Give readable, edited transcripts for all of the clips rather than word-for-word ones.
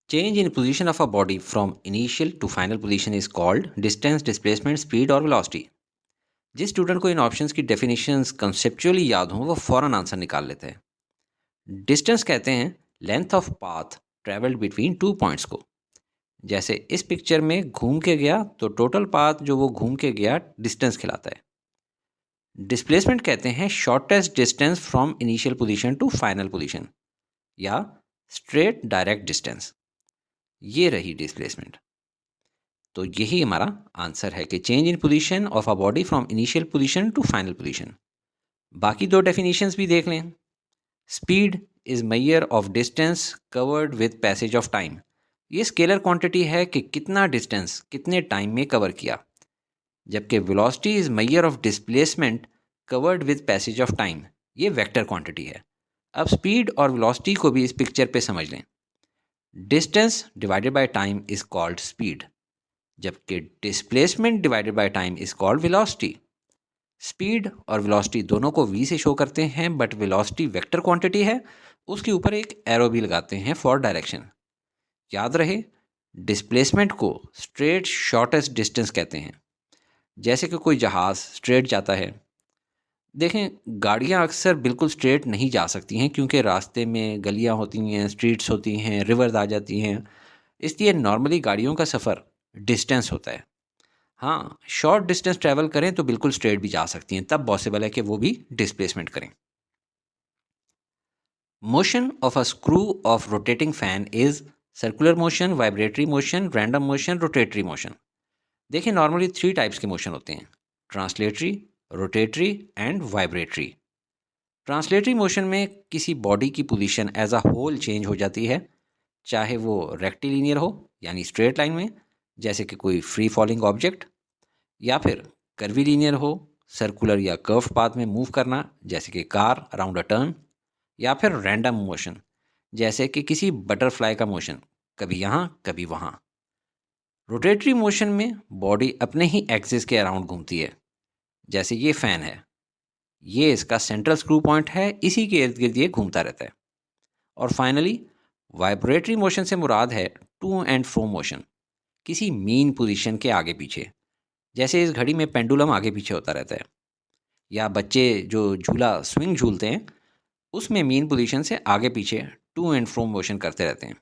Change in position of a body from initial to final position is called distance, displacement, speed और velocity. जिस student को इन options की definitions conceptually याद हो वो फौरन आंसर निकाल लेते हैं। डिस्टेंस कहते हैं length of path travelled between two points को। जैसे इस पिक्चर में घूम के गया तो टोटल पाथ जो वो घूम के गया डिस्टेंस कहलाता है। डिस्प्लेसमेंट कहते हैं shortest distance from initial position to final position या स्ट्रेट डायरेक्ट डिस्टेंस। ये रही डिस्प्लेसमेंट। तो यही हमारा आंसर है कि change in position of a body from initial position to final position. बाकी दो डेफिनेशंस भी देख लें। Speed is measure of distance covered with passage of time. ये स्केलर क्वांटिटी है कि कितना डिस्टेंस कितने टाइम में कवर किया, जबकि velocity is measure of displacement covered with passage of time. ये वेक्टर क्वांटिटी है। अब स्पीड और वेलोसिटी को भी इस पिक्चर पे समझ लें। Distance divided by time is called speed, जबकि displacement divided by time is called velocity. Speed और वेलोसिटी दोनों को v से शो करते हैं, बट वेलोसिटी वेक्टर क्वांटिटी है, उसके ऊपर एक एरो भी लगाते हैं फॉर डायरेक्शन। याद रहे, डिस्प्लेसमेंट को स्ट्रेट शॉर्टेस्ट डिस्टेंस कहते हैं। जैसे कि कोई जहाज़ स्ट्रेट जाता है। देखें, गाड़ियाँ अक्सर बिल्कुल स्ट्रेट नहीं जा सकती हैं क्योंकि रास्ते में गलियाँ होती हैं, स्ट्रीट्स होती हैं, रिवर्स आ जाती हैं। इसलिए नॉर्मली गाड़ियों का सफ़र डिस्टेंस होता है। हाँ, शॉर्ट डिस्टेंस ट्रैवल करें तो बिल्कुल स्ट्रेट भी जा सकती हैं, तब पॉसिबल है कि वो भी डिस्प्लेसमेंट करें। Motion of a screw of rotating fan is circular motion, vibratory motion, random motion, rotatory motion. देखिए, नॉर्मली 3 टाइप्स के मोशन होते हैं: translatory, rotatory and vibratory. Translatory motion में किसी बॉडी की position as a whole change हो जाती है, चाहे वो रेक्टिलिनियर हो यानी स्ट्रेट लाइन में, जैसे कि कोई फ्री फॉलिंग ऑब्जेक्ट, या फिर कर्वीलिनियर हो, सर्कुलर या कर्व पाथ में मूव करना, जैसे कि कार अराउंड अ टर्न, या फिर रैंडम मोशन, जैसे कि किसी बटरफ्लाई का मोशन, कभी यहाँ कभी वहाँ। रोटेटरी मोशन में बॉडी अपने ही एक्सिस के अराउंड घूमती है। जैसे ये फैन है, ये इसका सेंट्रल स्क्रू पॉइंट है, इसी के इर्द गिर्द ये घूमता रहता है। और फाइनली वाइब्रेटरी मोशन से मुराद है टू एंड फ्रो मोशन, किसी मीन पोजीशन के आगे पीछे। जैसे इस घड़ी में पेंडुलम आगे पीछे होता रहता है, या बच्चे जो झूला स्विंग झूलते हैं उसमें मीन पोजीशन से आगे पीछे टू एंड फ्रो मोशन करते रहते हैं।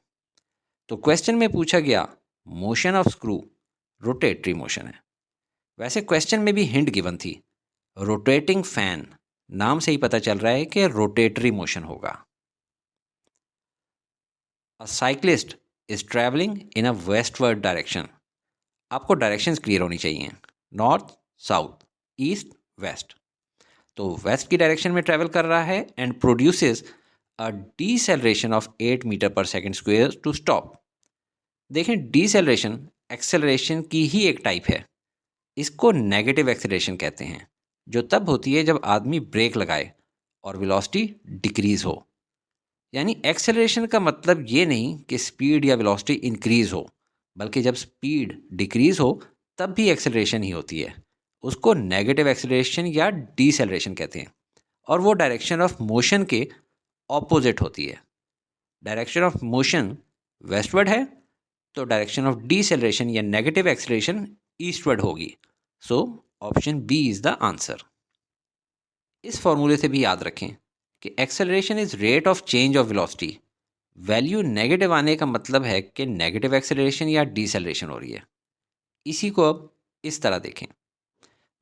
तो क्वेश्चन में पूछा गया motion of screw rotatory motion है। वैसे क्वेश्चन में भी हिंट गिवन थी, रोटेटिंग फैन, नाम से ही पता चल रहा है कि रोटेटरी मोशन होगा। A cyclist is travelling in a westward direction. आपको डायरेक्शंस क्लियर होनी चाहिए, नॉर्थ, साउथ, ईस्ट, वेस्ट। तो वेस्ट की डायरेक्शन में ट्रैवल कर रहा है and produces a deceleration of 8 metre per second square to stop. देखें, डीसेलरेशन एक्सेलरेशन की ही एक टाइप है। इसको नेगेटिव एक्सेलरेशन कहते हैं, जो तब होती है जब आदमी ब्रेक लगाए और वेलोसिटी डिक्रीज हो। यानी एक्सेलरेशन का मतलब ये नहीं कि स्पीड या वेलोसिटी इंक्रीज हो, बल्कि जब स्पीड डिक्रीज हो तब भी एक्सेलरेशन ही होती है। उसको नेगेटिव एक्सेलरेशन या डीसेलरेशन कहते हैं, और वो डायरेक्शन ऑफ मोशन के ऑपोजिट होती है। डायरेक्शन ऑफ मोशन वेस्टवर्ड है तो डायरेक्शन ऑफ डीसेलरेशन या नेगेटिव एक्सेलरेशन ईस्टवर्ड होगी। So option B is the answer. इस फॉर्मूले से भी याद रखें कि acceleration is rate of change of velocity. Value negative आने का मतलब है कि नेगेटिव एक्सेलरेशन या डीसेलरेशन हो रही है। इसी को अब इस तरह देखें,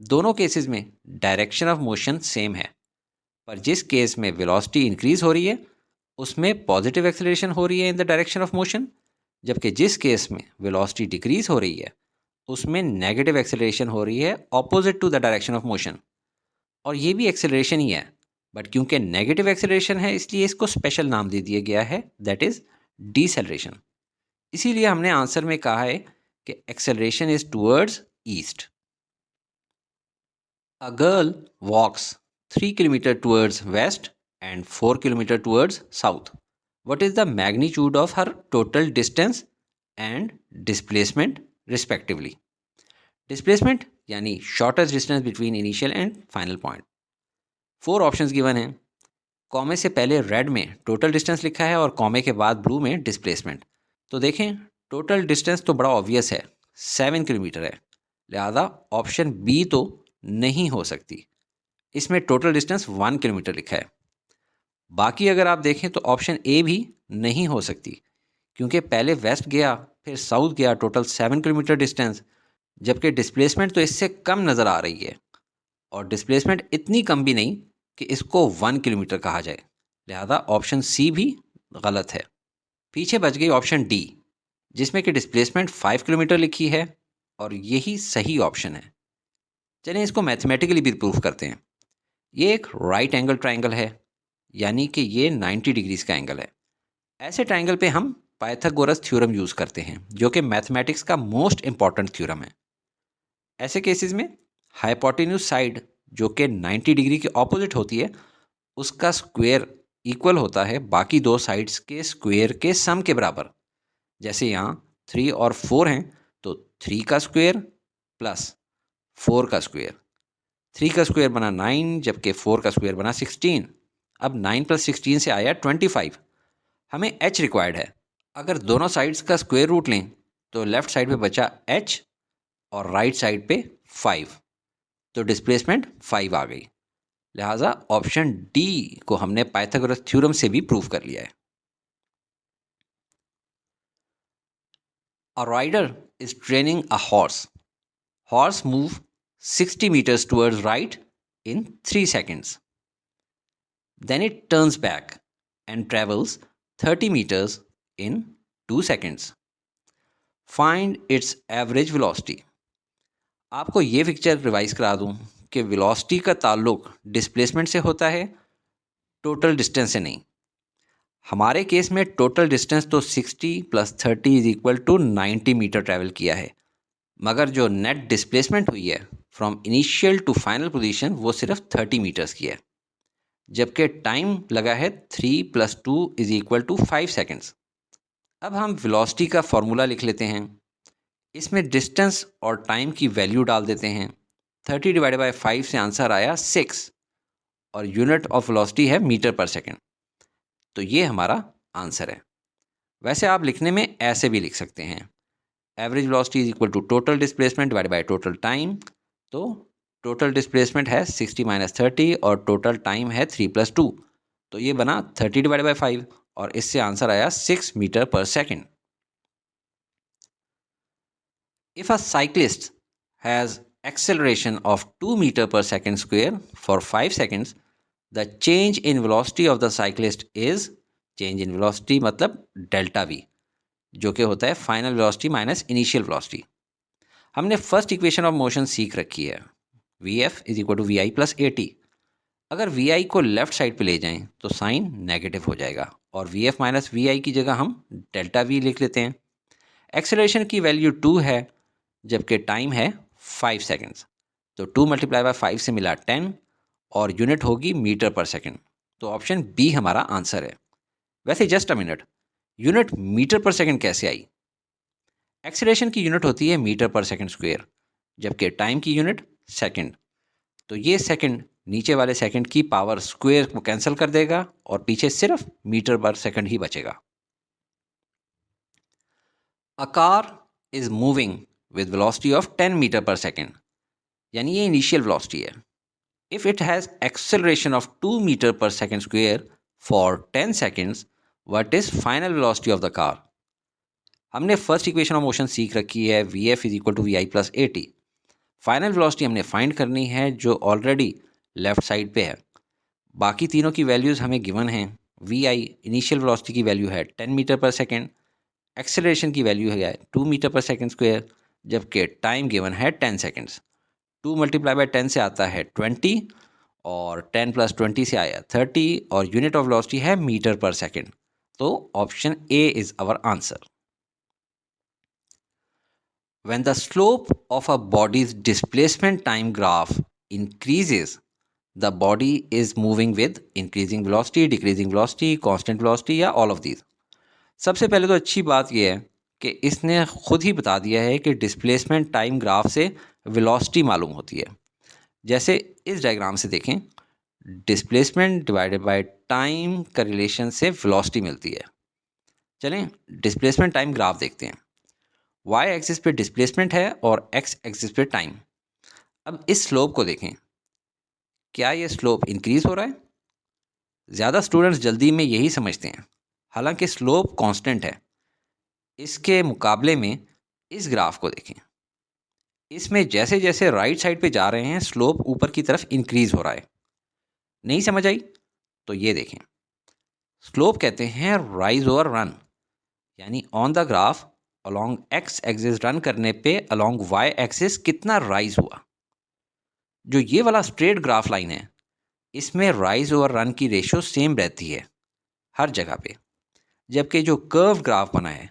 दोनों केसेस में डायरेक्शन ऑफ मोशन सेम है, पर जिस केस में वेलोसिटी इंक्रीज हो रही है उसमें पॉजिटिव एक्सेलरेशन हो रही है in the direction of motion, जबकि जिस केस में वेलोसिटी डिक्रीज हो रही है उसमें नेगेटिव एक्सेलरेशन हो रही है opposite to the direction of motion. और ये भी एक्सेलरेशन ही है, बट क्योंकि नेगेटिव एक्सेलरेशन है इसलिए इसको स्पेशल नाम दे दिया गया है, दैट इज डीसेलरेशन। इसीलिए हमने आंसर में कहा है कि acceleration is towards east. A girl walks 3 kilometre towards west and 4 kilometer towards south. What is the magnitude of her total distance and displacement respectively? Displacement यानी shortest distance between initial and final point. 4 options given हैं। कॉमे से पहले red में total distance लिखा है और कॉमे के बाद ब्लू में डिस्प्लेसमेंट। तो देखें टोटल डिस्टेंस तो बड़ा ऑब्वियस है, 7 किलोमीटर है, लिहाजा ऑप्शन बी तो नहीं हो सकती। इसमें टोटल डिस्टेंस 1 किलोमीटर लिखा है। बाकी अगर आप देखें तो ऑप्शन ए भी नहीं हो सकती, क्योंकि पहले वेस्ट गया फिर साउथ गया, टोटल 7 किलोमीटर डिस्टेंस, जबकि डिस्प्लेसमेंट तो इससे कम नज़र आ रही है और डिस्प्लेसमेंट इतनी कम भी नहीं कि इसको 1 किलोमीटर कहा जाए। लिहाजा ऑप्शन सी भी गलत है। पीछे बच गई ऑप्शन डी, जिसमें कि डिस्प्लेसमेंट 5 किलोमीटर लिखी है और यही सही ऑप्शन है। चलिए इसको मैथमेटिकली भी प्रूफ करते हैं। ये एक राइट एंगल ट्राइंगल है, यानी कि ये 90 डिग्रीज का एंगल है। ऐसे ट्राइंगल पे हम पाइथागोरस थ्योरम यूज़ करते हैं, जो कि मैथमेटिक्स का मोस्ट इंपॉर्टेंट थ्योरम है। ऐसे केसेस में हाइपोटेन्यूज साइड, जो कि 90 डिग्री के ऑपोजिट होती है, उसका स्क्वायर इक्वल होता है बाकी दो साइड्स के स्क्वायर के सम के बराबर। जैसे यहाँ 3 और 4 हैं, तो 3 का स्क्वायर प्लस 4 का स्क्वायर। 3 का स्क्वायर बना 9, जबकि 4 का स्क्वायर बना 16। अब 9 प्लस 16 से आया 25। हमें h रिक्वायर्ड है। अगर दोनों साइड्स का स्क्वायर रूट लें तो लेफ्ट साइड पे बचा h और राइट साइड पे 5, तो डिस्प्लेसमेंट 5 आ गई। लिहाजा ऑप्शन डी को हमने पाइथागोरस थ्योरम से भी प्रूव कर लिया है। A rider is training a horse. Horse move 60 meters towards right in 3 seconds. Then it turns back and travels 30 meters in 2 seconds. Find its average velocity. आपको ये picture revise करा दूं कि वेलोसिटी का ताल्लुक डिस्प्लेसमेंट से होता है, टोटल डिस्टेंस से नहीं। हमारे केस में टोटल डिस्टेंस तो 60 + 30 = 90 मीटर ट्रैवल किया है, मगर जो नेट डिस्प्लेसमेंट हुई है from initial to final position वो सिर्फ 30 मीटर्स की है, जबकि टाइम लगा है 3 + 2 = 5 सेकेंड्स। अब हम वेलोसिटी का फॉर्मूला लिख लेते हैं। इसमें डिस्टेंस और टाइम की वैल्यू डाल देते हैं। 30 / 5 से आंसर आया 6 और यूनिट ऑफ वेलोसिटी है मीटर पर सेकेंड। तो ये हमारा आंसर है। वैसे आप लिखने में ऐसे भी लिख सकते हैं, average velocity = total displacement / total time. तो टोटल डिस्प्लेसमेंट है 60 - 30 और टोटल टाइम है 3 + 2, तो ये बना 30 / 5 और इससे आंसर आया 6 metre per second. If a cyclist has acceleration of 2 meter per second square for 5 seconds, the change in velocity of the cyclist is, change in velocity मतलब डेल्टा v, जो कि होता है final velocity minus initial velocity. हमने first equation of motion सीख रखी है, Vf = Vi + At। अगर Vi को लेफ्ट साइड पे ले जाएं तो साइन नेगेटिव हो जाएगा और Vf - Vi की जगह हम डेल्टा v लिख लेते हैं। एक्सेलरेशन की वैल्यू 2 है, जबकि टाइम है 5 सेकेंड्स, तो 2 × 5 से मिला 10 और यूनिट होगी मीटर पर सेकेंड। तो ऑप्शन बी हमारा आंसर है। वैसे just a minute, unit metre per second कैसे आई? एक्सेलरेशन की यूनिट होती है मीटर पर सेकेंड स्क्वायर, जबकि टाइम की यूनिट सेकेंड। तो ये सेकेंड नीचे वाले सेकेंड की पावर स्क्वायर को कैंसिल कर देगा और पीछे सिर्फ मीटर पर सेकेंड ही बचेगा। A car is moving with velocity of 10 meter per second, यानी ये इनिशियल वेलोसिटी है। If it has acceleration of 2 meter per second square for 10 seconds, what is final velocity of the car? हमने first equation of motion सीख रखी है, Vf = Vi + At। Final velocity हमने find करनी है जो ऑलरेडी लेफ्ट साइड पे है। बाकी तीनों की वैल्यूज़ हमें गिवन हैं। Vi इनिशियल वेलोसिटी की वैल्यू है 10 मीटर पर सेकेंड, एक्सेलरेशन की वैल्यू है 2 मीटर पर सेकेंड स्क्वायर, जबकि टाइम गिवन है 10 सेकेंड्स। 2 × 10 से आता है 20 और 10 + 20 से आया 30 और यूनिट ऑफ वेलोसिटी है मीटर पर सेकेंड। तो option A is our answer. When the slope of a body's displacement time graph increases, the body is moving with increasing velocity, decreasing velocity, constant velocity या all of these। सबसे पहले तो अच्छी बात यह है कि इसने खुद ही बता दिया है कि डिस्प्लेसमेंट टाइम ग्राफ से वेलोसिटी मालूम होती है। जैसे इस डायग्राम से देखें, डिस्प्लेसमेंट / टाइम का रिलेशन से वेलोसिटी मिलती है। चलें डिस्प्लेसमेंट टाइम ग्राफ देखते हैं। वाई एक्सिस पे डिस्प्लेसमेंट है और एक्स एक्सिस पे टाइम। अब इस स्लोप को देखें, क्या ये स्लोप इंक्रीज हो रहा है? ज़्यादा स्टूडेंट्स जल्दी में यही समझते हैं, हालांकि स्लोप कांस्टेंट है। इसके मुकाबले में इस ग्राफ को देखें, इसमें जैसे जैसे राइट साइड पे जा रहे हैं स्लोप ऊपर की तरफ इंक्रीज हो रहा है। नहीं समझ आई? तो ये देखें, स्लोप कहते हैं राइज ओवर रन, यानी on the graph along x axis run करने पे अलोंग वाई एक्सिस कितना राइज हुआ। जो ये वाला स्ट्रेट ग्राफ लाइन है, इसमें राइज ओवर रन की रेशियो सेम रहती है हर जगह पे, जबकि जो कर्व ग्राफ बना है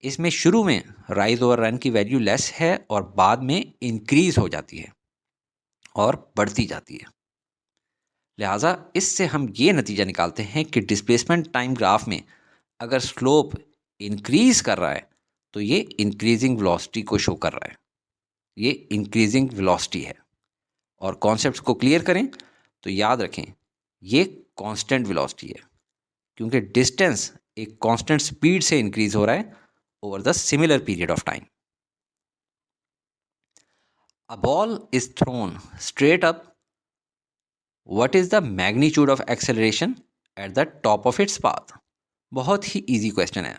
इसमें शुरू में राइज ओवर रन की वैल्यू लेस है और बाद में इंक्रीज हो जाती है और बढ़ती जाती है। लिहाजा इससे हम ये नतीजा निकालते हैं कि डिस्प्लेसमेंट टाइम ग्राफ में अगर स्लोप इंक्रीज कर रहा है तो ये इंक्रीजिंग वेलोसिटी को शो कर रहा है, ये इंक्रीजिंग वेलोसिटी है। और कॉन्सेप्ट्स को क्लियर करें तो याद रखें ये कांस्टेंट वेलोसिटी है, क्योंकि डिस्टेंस एक कांस्टेंट स्पीड से इंक्रीज हो रहा है over the similar period of time. A ball is thrown straight up. What is the magnitude of acceleration at the top of its path? बहुत ही इजी क्वेश्चन है।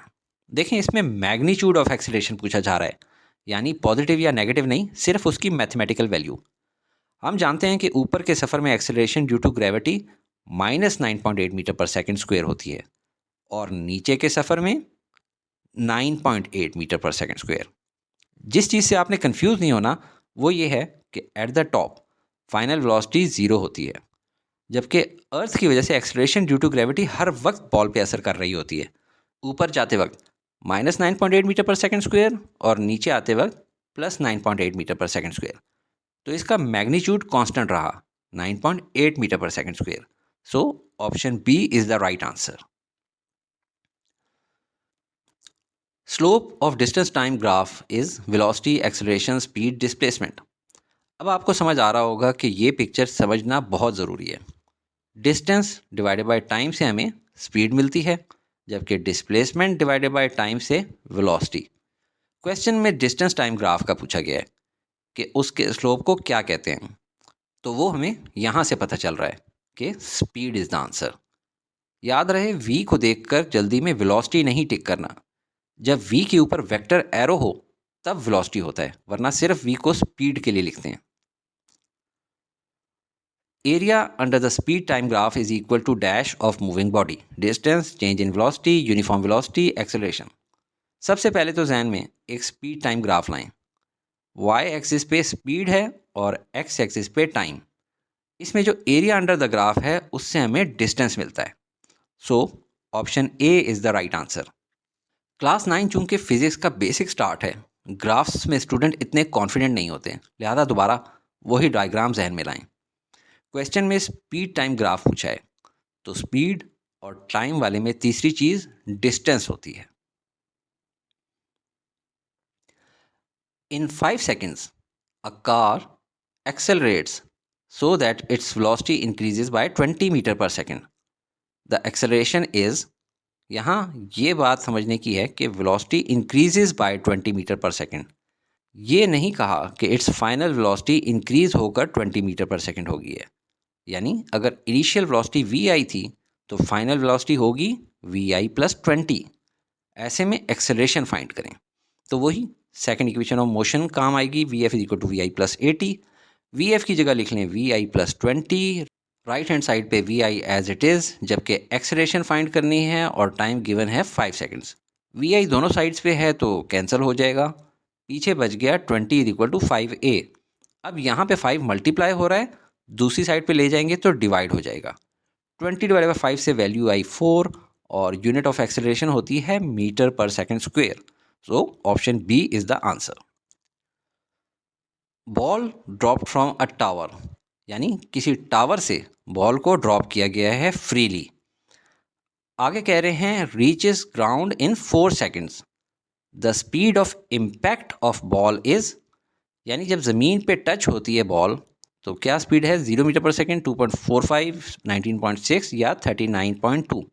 देखें इसमें मैग्नीट्यूड ऑफ एक्सेलरेशन पूछा जा रहा है, यानी पॉजिटिव या नेगेटिव नहीं, सिर्फ उसकी मैथमेटिकल वैल्यू। हम जानते हैं कि ऊपर के सफ़र में acceleration due to gravity -9.8 metre per second square होती है और नीचे के सफ़र में 9.8 मीटर पर सेकेंड स्क्वायर। जिस चीज़ से आपने कंफ्यूज नहीं होना वो ये है कि at the top final velocity 0 होती है, जबकि अर्थ की वजह से एक्सेलरेशन ड्यू टू ग्रेविटी हर वक्त बॉल पे असर कर रही होती है। ऊपर जाते वक्त -9.8 मीटर पर सेकेंड स्क्वायर और नीचे आते वक्त +9.8 मीटर पर सेकेंड स्क्वायर। तो इसका मैग्नीट्यूड कांस्टेंट रहा 9.8 metre per second square. So option B is the right answer. Slope of distance time graph is velocity, acceleration, speed, displacement. अब आपको समझ आ रहा होगा कि ये पिक्चर समझना बहुत ज़रूरी है। डिस्टेंस डिवाइडेड बाय टाइम से हमें स्पीड मिलती है, जबकि डिस्प्लेसमेंट डिवाइडेड बाय टाइम से वेलोसिटी। क्वेश्चन में डिस्टेंस टाइम ग्राफ का पूछा गया है कि उसके स्लोप को क्या कहते हैं, तो वो हमें यहाँ से पता चल रहा है कि स्पीड इज़ द आंसर। याद रहे v को देखकर जल्दी में वेलोसिटी नहीं टिक करना। जब v के ऊपर वेक्टर एरो हो तब वेलोसिटी होता है, वरना सिर्फ v को स्पीड के लिए लिखते हैं। Area under the speed time graph is equal to dash of moving body, distance, change in velocity, uniform velocity, acceleration. सबसे पहले तो जहन में एक स्पीड टाइम ग्राफ लाएं। y एक्सिस पे स्पीड है और x एक्सिस पे टाइम। इसमें जो एरिया अंडर द ग्राफ है उससे हमें डिस्टेंस मिलता है। So option A is the right answer. Class 9 चूँकि फिजिक्स का बेसिक स्टार्ट है, ग्राफ्स में स्टूडेंट इतने कॉन्फिडेंट नहीं होते हैं, लिहाजा दोबारा वही डायग्राम जहन में लाएं। क्वेश्चन में स्पीड टाइम ग्राफ पूछा है, तो स्पीड और टाइम वाले में तीसरी चीज़ डिस्टेंस होती है। इन 5 seconds a car accelerates so that its velocity increases by 20 meter per second. The acceleration is, यहाँ ये बात समझने की है कि velocity increases by 20 metre per second. ये नहीं कहा कि इट्स फाइनल वेलोसिटी इंक्रीज होकर 20 मीटर पर सेकेंड होगी है, यानी अगर इनिशियल वेलोसिटी वी आई थी तो फाइनल वेलोसिटी होगी वी आई प्लस 20। ऐसे में एक्सेलरेशन फाइंड करें तो वही सेकेंड इक्वेशन ऑफ मोशन काम आएगी, V F is equal to we I plus 80। V F की जगह लिख लें वी आई प्लस 20, राइट हैंड साइड पे V I as it is, जबकि एक्सेलरेशन फाइंड करनी है और टाइम गिवन है 5 सेकेंड्स। वी आई दोनों साइड्स पे है तो कैंसिल हो जाएगा, पीछे बच गया 20 इज इक्वल टू 5a। अब यहाँ पे 5 मल्टीप्लाई हो रहा है, दूसरी साइड पे ले जाएंगे तो डिवाइड हो जाएगा। 20 डिवाइड बाई 5 से वैल्यू आई 4 और यूनिट ऑफ एक्सेलरेशन होती है metre per second square. So option B is the answer. Ball dropped from a tower, यानी किसी टावर से बॉल को ड्रॉप किया गया है फ्रीली। आगे कह रहे हैं reaches ground in 4 seconds। The speed of impact of ball is, यानी जब ज़मीन पे टच होती है बॉल तो क्या स्पीड है 0 मीटर पर सेकेंड, 2.45, 19.6 या 39.2।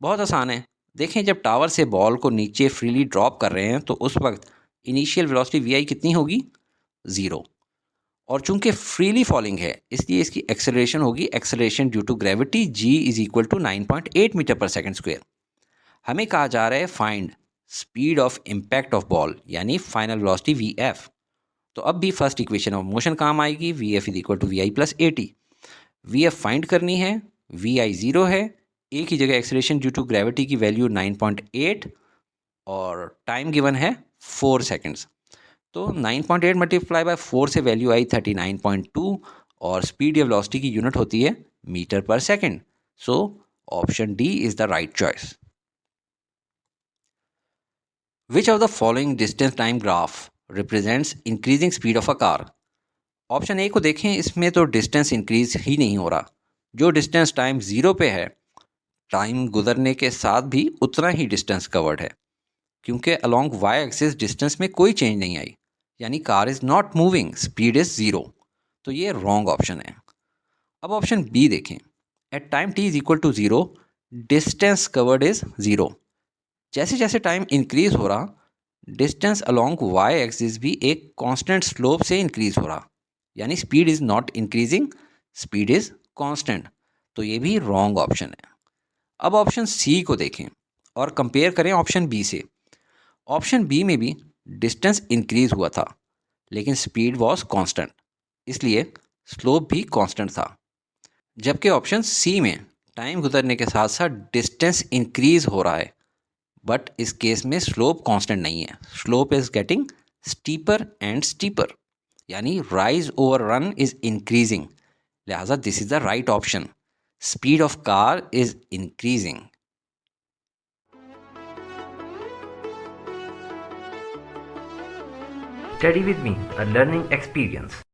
बहुत आसान है, देखें, जब टावर से बॉल को नीचे फ्रीली ड्रॉप कर रहे हैं तो उस वक्त इनिशियल वेलोसिटी वी आई कितनी होगी? 0। और चूंकि फ्रीली फॉलिंग है इसलिए इसकी एक्सेलरेशन होगी acceleration due to gravity g is equal to 9.8 metre per second square. हमें कहा जा रहा है find speed of impact of ball यानी फाइनल वेलोसिटी वी एफ। तो अब भी फर्स्ट इक्वेशन ऑफ मोशन काम आएगी, V F is equal to we I plus a t. V f find करनी है, वी आई 0 है, ए की जगह एक्सेलरेशन ड्यू टू ग्रेविटी की वैल्यू 9.8 और टाइम गिवन है 4 सेकेंड्स। तो 9.8 मल्टीप्लाई बाय 4 से वैल्यू आई 39.2 और स्पीड या वेलोसिटी की यूनिट होती है metre per second. So option D is the right choice. Which of the following distance time graph represents increasing speed of a car? Option A को देखें, इसमें तो डिस्टेंस इंक्रीज ही नहीं हो रहा। जो डिस्टेंस टाइम 0 पे है, टाइम गुजरने के साथ भी उतना ही डिस्टेंस कवर्ड है, क्योंकि अलोंग वाई एक्सिस डिस्टेंस में कोई चेंज नहीं आई, यानी car is not moving, speed is 0। तो ये रॉन्ग ऑप्शन है। अब ऑप्शन बी देखें, at time t is equal to 0 distance covered is 0। जैसे जैसे टाइम इंक्रीज हो रहा, डिस्टेंस अलोंग वाई एक्सिस भी एक कांस्टेंट स्लोप से इंक्रीज हो रहा, यानी speed is not increasing, speed is constant. तो ये भी रॉन्ग ऑप्शन है। अब ऑप्शन सी को देखें और कंपेयर करें ऑप्शन बी से। ऑप्शन बी में भी डिस्टेंस इंक्रीज हुआ था लेकिन स्पीड वॉज कांस्टेंट, इसलिए स्लोप भी कांस्टेंट था। जबकि ऑप्शन सी में टाइम गुजरने के साथ साथ डिस्टेंस इंक्रीज हो रहा है, बट इस केस में स्लोप कांस्टेंट नहीं है, slope is getting steeper and steeper, यानी rise over run is increasing. लिहाजा this is the right option, speed of car is increasing. Study with me, a learning experience.